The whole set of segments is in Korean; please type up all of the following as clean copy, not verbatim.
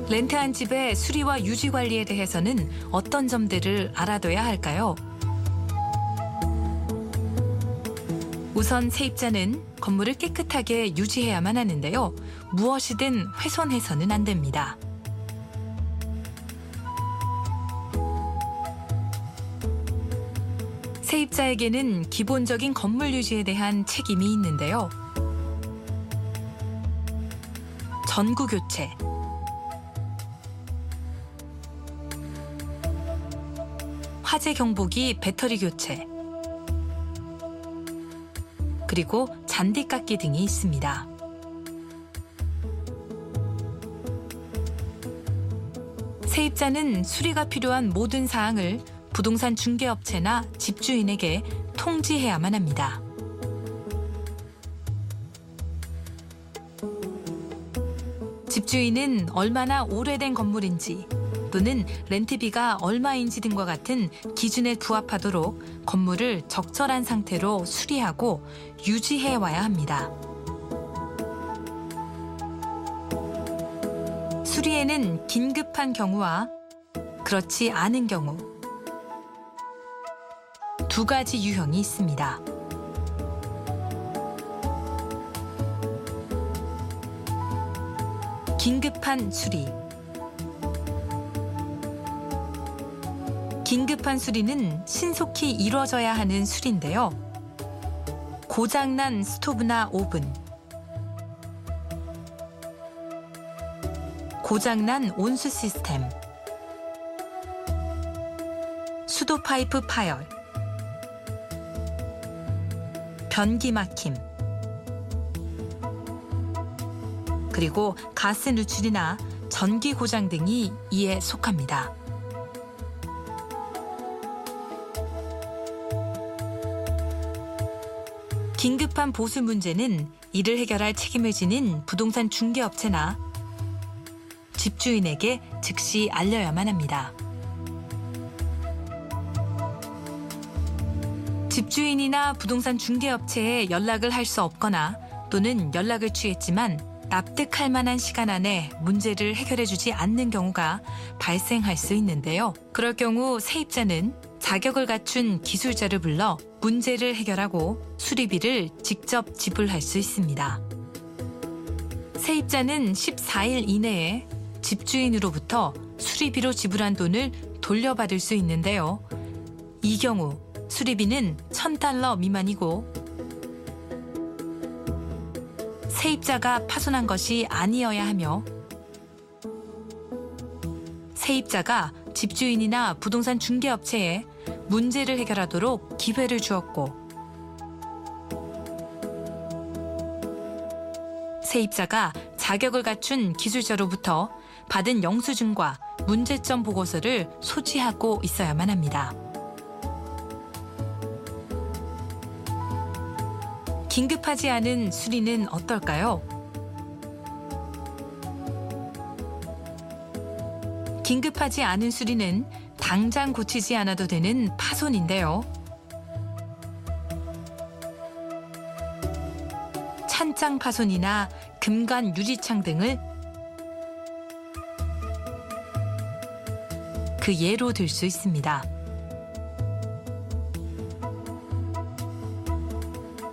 렌트한 집의 수리와 유지 관리에 대해서는 어떤 점들을 알아둬야 할까요? 우선 세입자는 건물을 깨끗하게 유지해야만 하는데요. 무엇이든 훼손해서는 안 됩니다. 세입자에게는 기본적인 건물 유지에 대한 책임이 있는데요. 전구 교체, 화재 경보기 배터리 교체, 그리고 잔디 깎기 등이 있습니다. 세입자는 수리가 필요한 모든 사항을 부동산 중개업체나 집주인에게 통지해야만 합니다. 집주인은 얼마나 오래된 건물인지 또는 렌트비가 얼마인지 등과 같은 기준에 부합하도록 건물을 적절한 상태로 수리하고 유지해 와야 합니다. 수리에는 긴급한 경우와 그렇지 않은 경우 두 가지 유형이 있습니다. 긴급한 수리. 긴급한 수리는 신속히 이루어져야 하는 수리인데요. 고장난 스토브나 오븐, 고장난 온수 시스템, 수도 파이프 파열, 변기 막힘, 그리고 가스 누출이나 전기 고장 등이 이에 속합니다. 긴급한 보수 문제는 이를 해결할 책임을 지닌 부동산 중개업체나 집주인에게 즉시 알려야만 합니다. 집주인이나 부동산 중개업체에 연락을 할 수 없거나 또는 연락을 취했지만 납득할 만한 시간 안에 문제를 해결해주지 않는 경우가 발생할 수 있는데요. 그럴 경우 세입자는 자격을 갖춘 기술자를 불러 문제를 해결하고 수리비를 직접 지불할 수 있습니다. 세입자는 14일 이내에 집주인으로부터 수리비로 지불한 돈을 돌려받을 수 있는데요. 이 경우 수리비는 $1,000 미만이고 세입자가 파손한 것이 아니어야 하며 세입자가 집주인이나 부동산 중개업체에 문제를 해결하도록 기회를 주었고 세입자가 자격을 갖춘 기술자로부터 받은 영수증과 문제점 보고서를 소지하고 있어야만 합니다. 긴급하지 않은 수리는 어떨까요? 긴급하지 않은 수리는 당장 고치지 않아도 되는 파손인데요. 찬장 파손이나 금간 유리창 등을 그 예로 들 수 있습니다.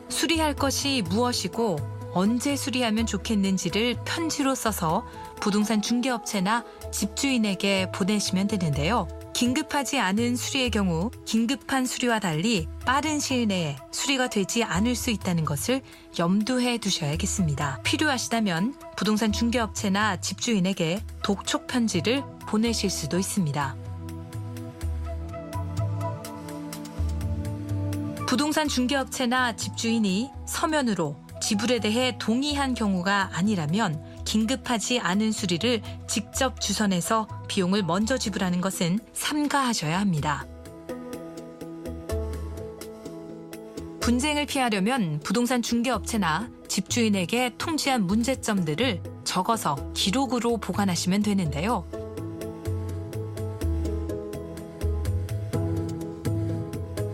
수리할 것이 무엇이고 언제 수리하면 좋겠는지를 편지로 써서 부동산 중개업체나 집주인에게 보내시면 되는데요. 긴급하지 않은 수리의 경우 긴급한 수리와 달리 빠른 시일 내에 수리가 되지 않을 수 있다는 것을 염두해 두셔야겠습니다. 필요하시다면 부동산 중개업체나 집주인에게 독촉 편지를 보내실 수도 있습니다. 부동산 중개업체나 집주인이 서면으로 지불에 대해 동의한 경우가 아니라면 긴급하지 않은 수리를 직접 주선해서 비용을 먼저 지불하는 것은 삼가하셔야 합니다. 분쟁을 피하려면 부동산 중개업체나 집주인에게 통지한 문제점들을 적어서 기록으로 보관하시면 되는데요.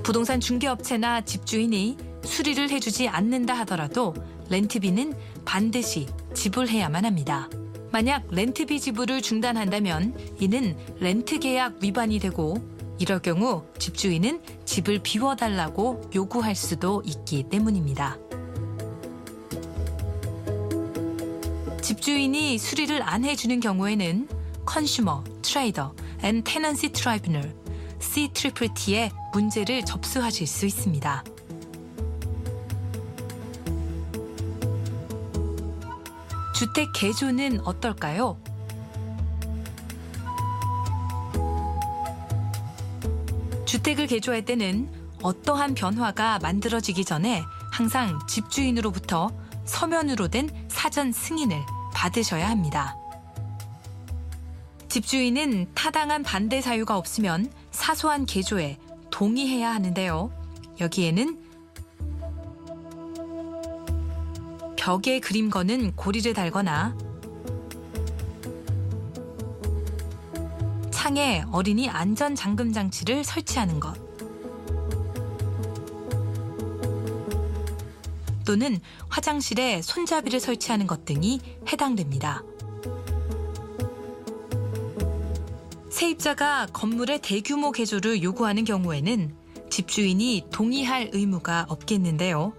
부동산 중개업체나 집주인이 수리를 해주지 않는다 하더라도 렌트비는 반드시 지불해야만 합니다. 만약 렌트비 지불을 중단한다면 이는 렌트 계약 위반이 되고 이럴 경우 집주인은 집을 비워달라고 요구할 수도 있기 때문입니다. 집주인이 수리를 안 해주는 경우에는 컨슈머, 트레이더 앤 테넌시 트라이브널 CTT에 문제를 접수하실 수 있습니다. 주택 개조는 어떨까요? 주택을 개조할 때는 어떠한 변화가 만들어지기 전에 항상 집주인으로부터 서면으로 된 사전 승인을 받으셔야 합니다. 집주인은 타당한 반대 사유가 없으면 사소한 개조에 동의해야 하는데요. 여기에는 벽에 그림 거는 고리를 달거나 창에 어린이 안전 잠금 장치를 설치하는 것 또는 화장실에 손잡이를 설치하는 것 등이 해당됩니다. 세입자가 건물의 대규모 개조를 요구하는 경우에는 집주인이 동의할 의무가 없겠는데요.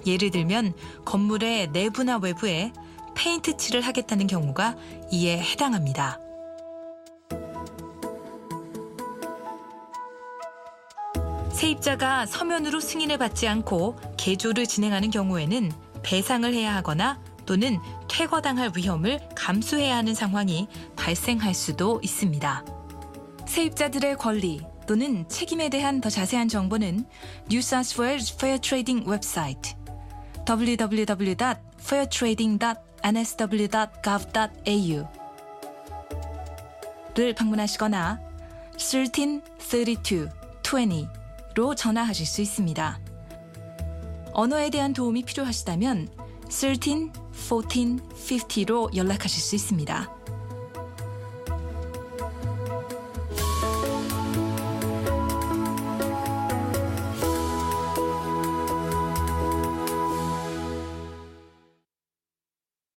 예를 들면 건물의 내부나 외부에 페인트 칠을 하겠다는 경우가 이에 해당합니다. 세입자가 서면으로 승인을 받지 않고 개조를 진행하는 경우에는 배상을 해야 하거나 또는 퇴거당할 위험을 감수해야 하는 상황이 발생할 수도 있습니다. 세입자들의 권리 또는 책임에 대한 더 자세한 정보는 New South Wales Fair Trading 웹사이트 www.fairtrading.nsw.gov.au를 방문하시거나 133220로 전화하실 수 있습니다. 언어에 대한 도움이 필요하시다면 13 14 50로 연락하실 수 있습니다.